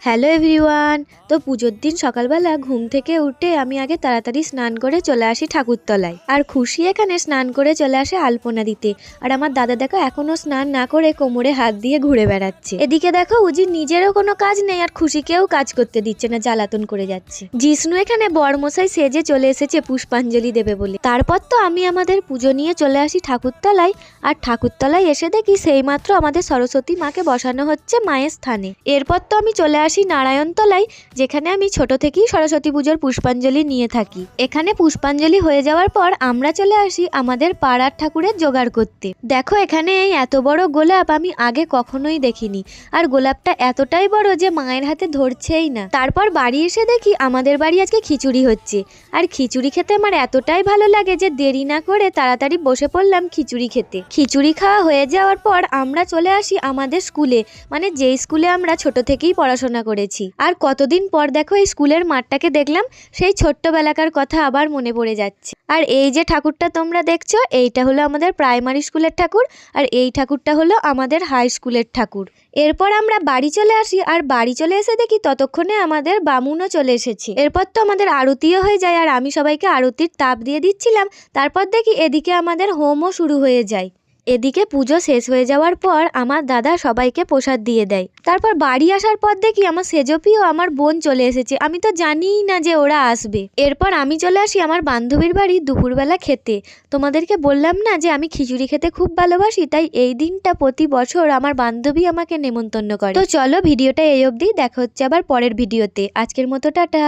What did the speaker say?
Hello everyone. তো পুজোর দিন সকালবেলা ঘুম থেকে উঠে আমি আগে তাড়াতাড়ি স্নান করে চলে আসি ঠাকুরতলায়। আর খুশি এখানে স্নান করে চলে আসে আলপনা দিতে। আর আমার দাদা দেখো এখনো স্নান না করে কোমরে হাত দিয়ে ঘুরে বেড়াচ্ছে। এদিকে দেখো উজির নিজেরও কোনো কাজ নেই আর খুশিকেও কাজ করতে দিচ্ছে না, জ্বালাতন করে যাচ্ছে। জিষ্ণু এখানে বরমশাই সেজে চলে এসেছে পুষ্পাঞ্জলি দেবে বলে। তারপর তো আমি আমাদের পুজো নিয়ে চলে আসি ঠাকুরতলায়। আর ঠাকুরতলায় এসে দেখি সেইমাত্র আমাদের সরস্বতী মাকে বসানো হচ্ছে মায়ের স্থানে। এরপর তো আমি চলে আসি নারায়ণতলায়, যেখানে আমি ছোট থেকেই সরস্বতী পুজোর পুষ্পাঞ্জলি নিয়ে থাকি। এখানে পুষ্পাঞ্জলি হয়ে যাওয়ার পর আমরা চলে আসি আমাদের পাড়ার ঠাকুরের জোগাড় করতে। দেখো এখানে এই এত বড় গোলাপ আমি আগে কখনোই দেখিনি। আর গোলাপটা এতটাই বড় যে মায়ের হাতে ধরছেই না। তারপর বাড়ি এসে দেখি আমাদের বাড়ি আজকে খিচুড়ি হচ্ছে। আর খিচুড়ি খেতে আমার এতটাই ভালো লাগে যে দেরি না করে তাড়াতাড়ি বসে পড়লাম খিচুড়ি খেতে। খিচুড়ি খাওয়া হয়ে যাওয়ার পর আমরা চলে আসি আমাদের স্কুলে, মানে যেই স্কুলে আমরা ছোট থেকেই পড়াশোনা করেছি। আর কতদিন পর দেখো এই স্কুলের মাঠটাকে দেখলাম, সেই ছোট্টবেলাকার কথা আবার মনে পড়ে যাচ্ছে। আর এই যে ঠাকুরটা তোমরা দেখছো, এইটা হলো আমাদের প্রাইমারি স্কুলের ঠাকুর। আর এই ঠাকুরটা হলো আমাদের হাই স্কুলের ঠাকুর। এরপর আমরা বাড়ি চলে আসি। আর বাড়ি চলে এসে দেখি ততক্ষণে আমাদের বামুনও চলে এসেছে। এরপর তো আমাদের আরতিও হয়ে যায় আর আমি সবাইকে আরতির তাপ দিয়ে দিচ্ছিলাম। তারপর দেখি এদিকে আমাদের হোমও শুরু হয়ে যায়। এদিকে পুজো শেষ হয়ে যাওয়ার পর আমার দাদা সবাইকে প্রসাদ দিয়ে দেয়। তারপর বাড়ি আসার পর দেখি আমার সেজপি ও আমার বোন চলে এসেছে। আমি তো জানিই না যে ওরা আসবে। এরপর আমি চলে আসি আমার বান্ধবীর বাড়ি দুপুরবেলা খেতে। তোমাদেরকে বললাম না যে আমি খিচুড়ি খেতে খুব ভালোবাসি, তাই এই দিনটা প্রতি বছর আমার বান্ধবী আমাকে নেমন্তন্ন করে। তো চলো ভিডিওটা এই অবধি, দেখা হচ্ছে আবার পরের ভিডিওতে। আজকের মতো টাটা।